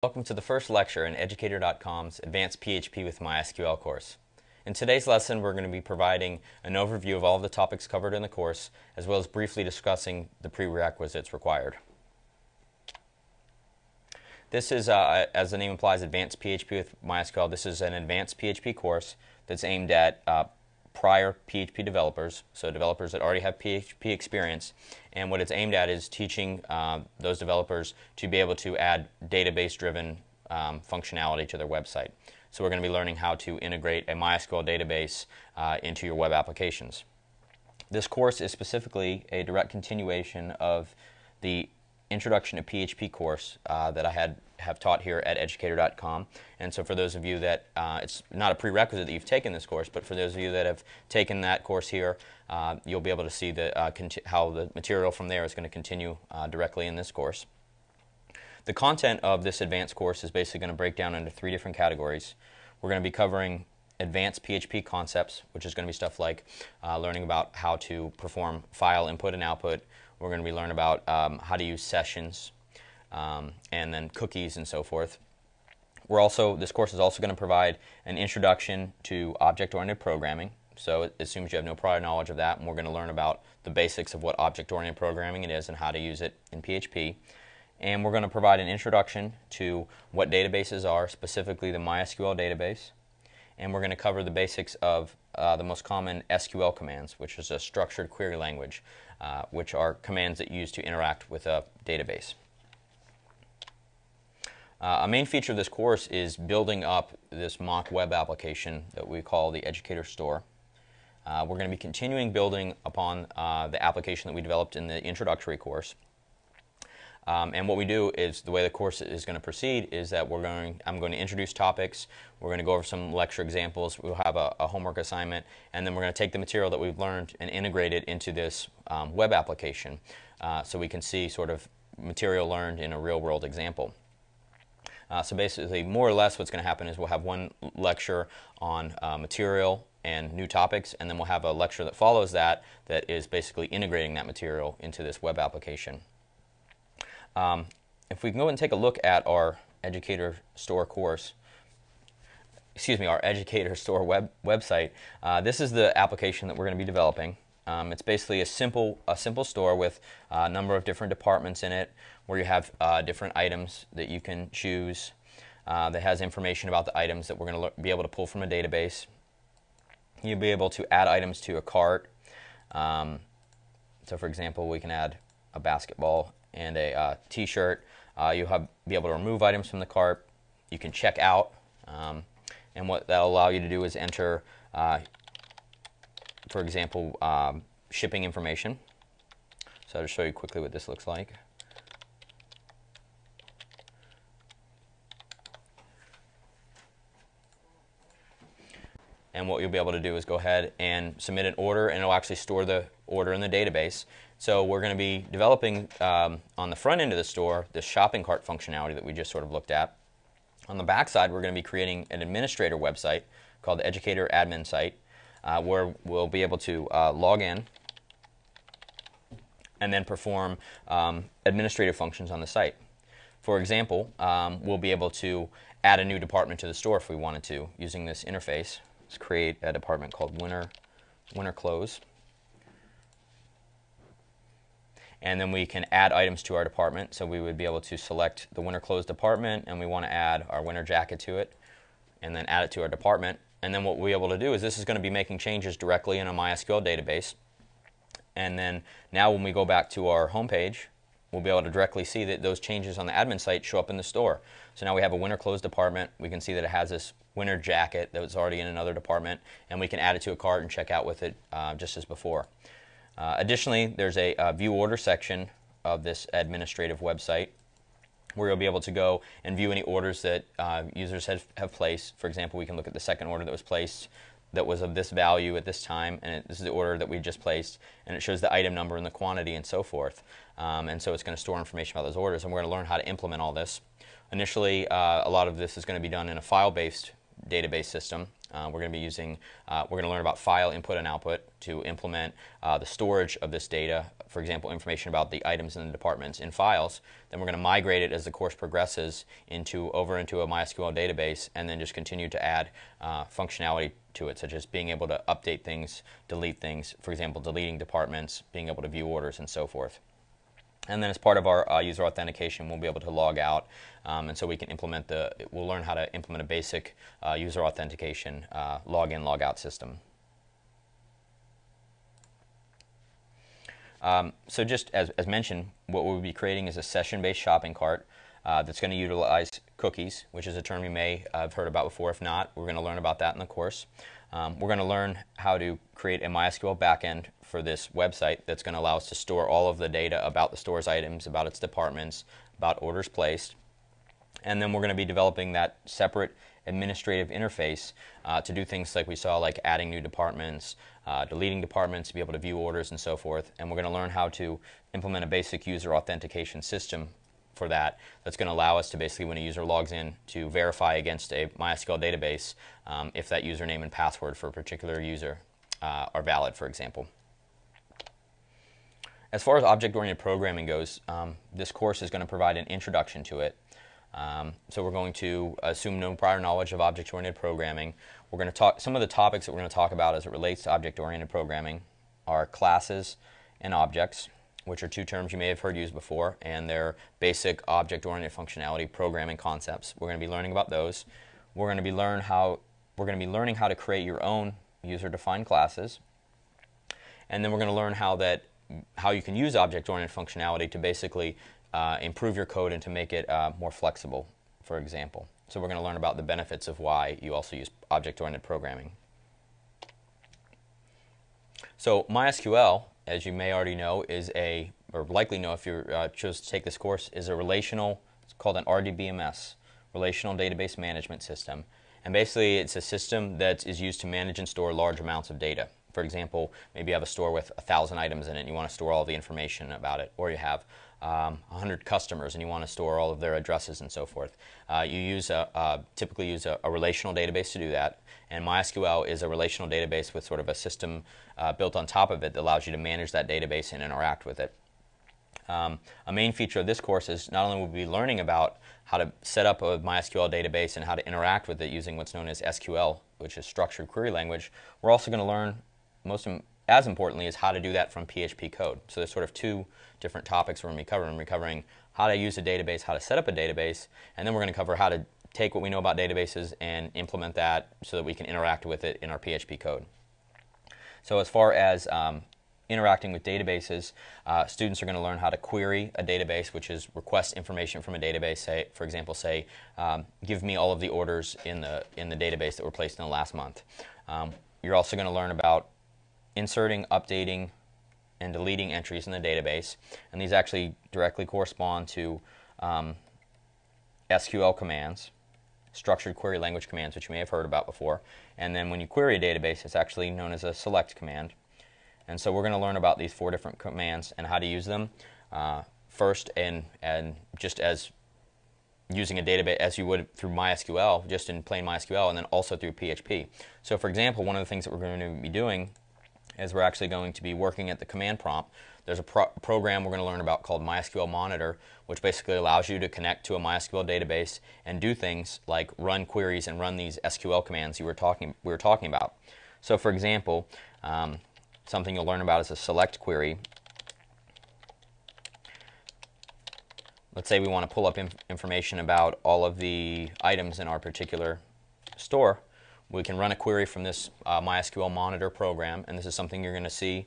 Welcome to the first lecture in Educator.com's Advanced PHP with MySQL course. In today's lesson, we're going to be providing an overview of all of the topics covered in the course, as well as briefly discussing the prerequisites required. This is, as the name implies, Advanced PHP with MySQL. This is an advanced PHP course that's aimed at prior PHP developers, so developers that already have PHP experience, and what it's aimed at is teaching those developers to be able to add database-driven functionality to their website. So we're going to be learning how to integrate a MySQL database into your web applications. This course is specifically a direct continuation of the Introduction to PHP course that I have taught here at Educator.com. And so for those of you that, it's not a prerequisite that you've taken this course, but for those of you that have taken that course here, you'll be able to see how the material from there is going to continue directly in this course. The content of this advanced course is basically going to break down into 3 different categories. We're going to be covering advanced PHP concepts, which is going to be stuff like learning about how to perform file input and output. We're going to be learning about how to use sessions and then cookies and so forth. This course is also going to provide an introduction to object-oriented programming. So it assumes you have no prior knowledge of that, and we're going to learn about the basics of what object-oriented programming it is and how to use it in PHP. And we're going to provide an introduction to what databases are, specifically the MySQL database. And we're going to cover the basics of the most common SQL commands, which is a structured query language, which are commands that you use to interact with a database. A main feature of this course is building up this mock web application that we call the Educator Store. We're going to be continuing building upon the application that we developed in the introductory course. And what we do is, the way the course is going to proceed is that I'm going to introduce topics, we're going to go over some lecture examples, we'll have a homework assignment, and then we're going to take the material that we've learned and integrate it into this web application so we can see sort of material learned in a real-world example. So basically, more or less what's going to happen is we'll have one lecture on material and new topics, and then we'll have a lecture that follows that is basically integrating that material into this web application. If we can go and take a look at our Educator Store course, our Educator Store website, this is the application that we're going to be developing. It's basically a simple store with a number of different departments in it, where you have different items that you can choose that has information about the items that we're going to be able to pull from a database. You'll be able to add items to a cart. So for example, we can add a basketball and a t-shirt. You'll be able to remove items from the cart. You can check out, and what that'll allow you to do is enter, for example, shipping information. So I'll just show you quickly what this looks like. And what you'll be able to do is go ahead and submit an order, and it'll actually store the order in the database. So we're going to be developing on the front end of the store this shopping cart functionality that we just sort of looked at. On the back side, we're going to be creating an administrator website called the Educator Admin Site, where we'll be able to log in and then perform administrative functions on the site. For example, we'll be able to add a new department to the store if we wanted to using this interface. Let's create a department called Winter Clothes. And then we can add items to our department. So we would be able to select the winter clothes department, and we want to add our winter jacket to it, and then add it to our department. And then what we'll be able to do is this is going to be making changes directly in a MySQL database. And then now when we go back to our home page, we'll be able to directly see that those changes on the admin site show up in the store. So now we have a winter clothes department. We can see that it has this winter jacket that was already in another department, and we can add it to a cart and check out with it just as before. Additionally, there's a view order section of this administrative website where you'll be able to go and view any orders that users have placed. For example, we can look at the second order that was placed that was of this value at this time, and this is the order that we just placed, and it shows the item number and the quantity and so forth. And so it's going to store information about those orders, and we're going to learn how to implement all this. Initially, a lot of this is going to be done in a file-based database system. We're going to be using, we're going to learn about file input and output to implement the storage of this data, for example, information about the items in the departments in files. Then we're going to migrate it as the course progresses over into a MySQL database, and then just continue to add functionality to it, such as being able to update things, delete things, for example, deleting departments, being able to view orders, and so forth. And then as part of our user authentication, we'll be able to log out, and so we can we'll learn how to implement a basic user authentication login, logout system. So just as mentioned, what we'll be creating is a session-based shopping cart that's going to utilize cookies, which is a term you may have heard about before. If not, we're going to learn about that in the course. We're going to learn how to create a MySQL backend for this website that's going to allow us to store all of the data about the store's items, about its departments, about orders placed. And then we're going to be developing that separate administrative interface to do things like we saw, like adding new departments, deleting departments, to be able to view orders, and so forth. And we're going to learn how to implement a basic user authentication system for that. That's going to allow us to basically, when a user logs in, to verify against a MySQL database if that username and password for a particular user are valid, for example. As far as object-oriented programming goes, this course is going to provide an introduction to it. So we're going to assume no prior knowledge of object-oriented programming. We're going to talk, some of the topics that we're going to talk about as it relates to object-oriented programming are classes and objects, which are two terms you may have heard used before, and they're basic object-oriented functionality programming concepts. We're going to be learning about those. We're going to be learning how to create your own user-defined classes, and then we're going to learn how you can use object-oriented functionality to basically improve your code and to make it more flexible, for example. So we're going to learn about the benefits of why you also use object-oriented programming. So MySQL, as you may already know, or likely know if you chose to take this course, is a relational, it's called an RDBMS, Relational Database Management System. And basically it's a system that is used to manage and store large amounts of data. For example, maybe you have a store with 1,000 items in it and you want to store all the information about it, or you have 100 customers and you want to store all of their addresses and so forth. You typically use a relational database to do that, and MySQL is a relational database with sort of a system built on top of it that allows you to manage that database and interact with it. A main feature of this course is not only will we be learning about how to set up a MySQL database and how to interact with it using what's known as SQL, which is structured query language, we're also going to learn, as importantly, is how to do that from PHP code. So there's sort of two different topics we're going to be covering. We're covering how to use a database, how to set up a database, and then we're going to cover how to take what we know about databases and implement that so that we can interact with it in our PHP code. So as far as interacting with databases, students are going to learn how to query a database, which is request information from a database. Say, for example, give me all of the orders in the database that were placed in the last month. You're also going to learn about inserting, updating, and deleting entries in the database, and these actually directly correspond to SQL commands, structured query language commands, which you may have heard about before. And then when you query a database, it's actually known as a select command. And so we're going to learn about these 4 different commands and how to use them. First, and just as using a database as you would through MySQL, just in plain MySQL, and then also through PHP. So for example, one of the things that we're going to be doing is we're actually going to be working at the command prompt. There's a program we're going to learn about called MySQL Monitor, which basically allows you to connect to a MySQL database and do things like run queries and run these SQL commands we were talking about. So for example, something you'll learn about is a select query. Let's say we want to pull up information about all of the items in our particular store. We can run a query from this MySQL Monitor program, and this is something you're going to see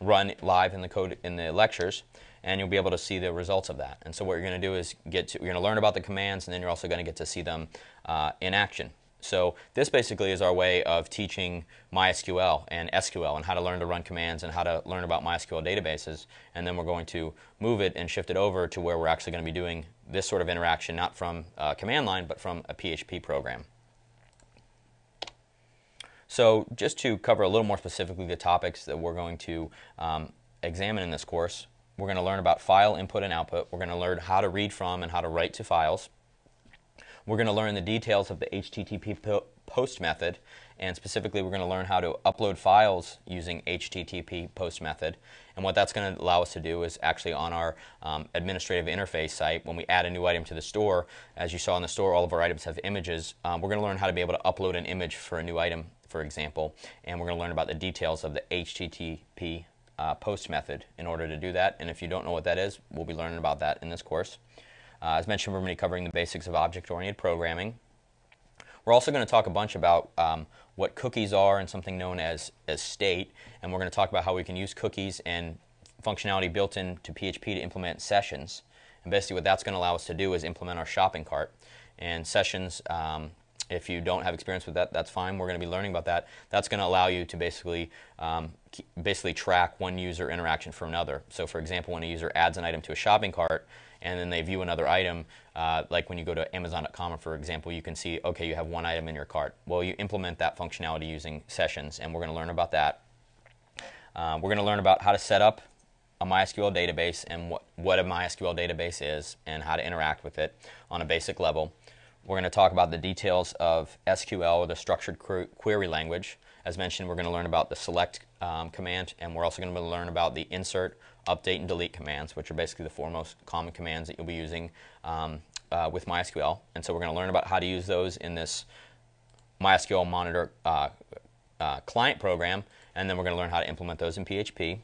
run live in the code in the lectures, and you'll be able to see the results of that. And so what you're going to do is you're going to learn about the commands, and then you're also going to get to see them in action. So this basically is our way of teaching MySQL and SQL and how to learn to run commands and how to learn about MySQL databases. And then we're going to move it and shift it over to where we're actually going to be doing this sort of interaction, not from a command line, but from a PHP program. So just to cover a little more specifically the topics that we're going to examine in this course, we're going to learn about file input and output. We're going to learn how to read from and how to write to files. we're going to learn the details of the HTTP post method, and specifically we're going to learn how to upload files using HTTP post method. And what that's going to allow us to do is actually on our administrative interface site, when we add a new item to the store, as you saw in the store, all of our items have images. We're going to learn how to be able to upload an image for a new item, for example, and we're going to learn about the details of the HTTP post method in order to do that. And if you don't know what that is, we'll be learning about that in this course. As mentioned, we're going to be covering the basics of object-oriented programming. We're also going to talk a bunch about what cookies are and something known as state, and we're going to talk about how we can use cookies and functionality built into PHP to implement sessions. And basically what that's going to allow us to do is implement our shopping cart. And sessions, if you don't have experience with that, that's fine. We're going to be learning about that. That's going to allow you to basically track one user interaction from another. So for example, when a user adds an item to a shopping cart and then they view another item, like when you go to Amazon.com, for example, you can see, okay, you have one item in your cart. Well, you implement that functionality using sessions, and we're going to learn about that. We're going to learn about how to set up a MySQL database and what a MySQL database is and how to interact with it on a basic level. We're going to talk about the details of SQL, or the structured query language. As mentioned, we're going to learn about the select command, and we're also going to learn about the insert, update, and delete commands, which are basically the four most common commands that you'll be using with MySQL. And so we're going to learn about how to use those in this MySQL Monitor client program, and then we're going to learn how to implement those in PHP,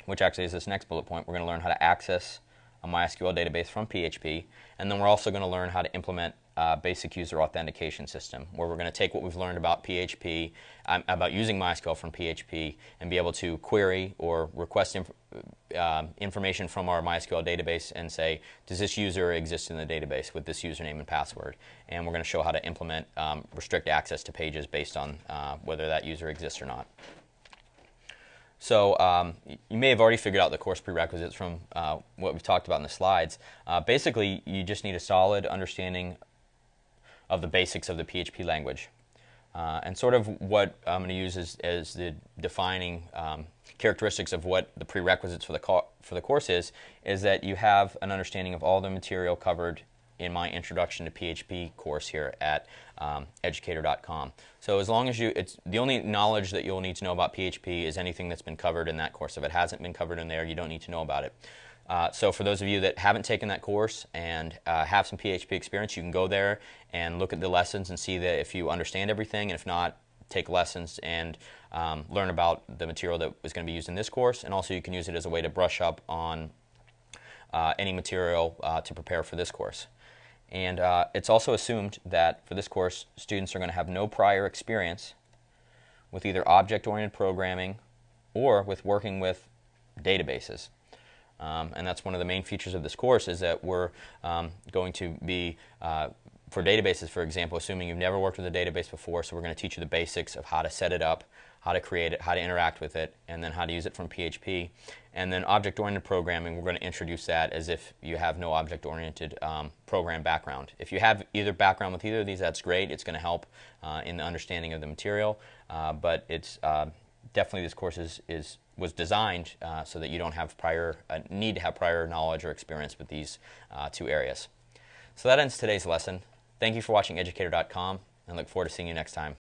which actually is this next bullet point. We're going to learn how to access a MySQL database from PHP, and then we're also going to learn how to implement basic user authentication system, where we're going to take what we've learned about PHP, about using MySQL from PHP, and be able to query or request information from our MySQL database and say, does this user exist in the database with this username and password? And we're going to show how to implement restrict access to pages based on whether that user exists or not. So you may have already figured out the course prerequisites from what we've talked about in the slides. Basically, you just need a solid understanding of the basics of the PHP language. And sort of what I'm going to use as the defining characteristics of what the prerequisites for the course is that you have an understanding of all the material covered in my Introduction to PHP course here at Educator.com. So as long as it's the only knowledge that you'll need to know about PHP is anything that's been covered in that course. If it hasn't been covered in there, you don't need to know about it. So for those of you that haven't taken that course and have some PHP experience, you can go there and look at the lessons and see that if you understand everything, and if not, take lessons and learn about the material that was going to be used in this course. And also you can use it as a way to brush up on any material to prepare for this course. And it's also assumed that for this course, students are going to have no prior experience with either object-oriented programming or with working with databases. And that's one of the main features of this course, is that we're going to be, for databases, for example, assuming you've never worked with a database before, so we're going to teach you the basics of how to set it up, how to create it, how to interact with it, and then how to use it from PHP. And then object-oriented programming, we're going to introduce that as if you have no object-oriented program background. If you have either background with either of these, that's great. It's going to help in the understanding of the material, but it's definitely this course was designed so that you don't have need to have prior knowledge or experience with these two areas. So that ends today's lesson. Thank you for watching Educator.com, and look forward to seeing you next time.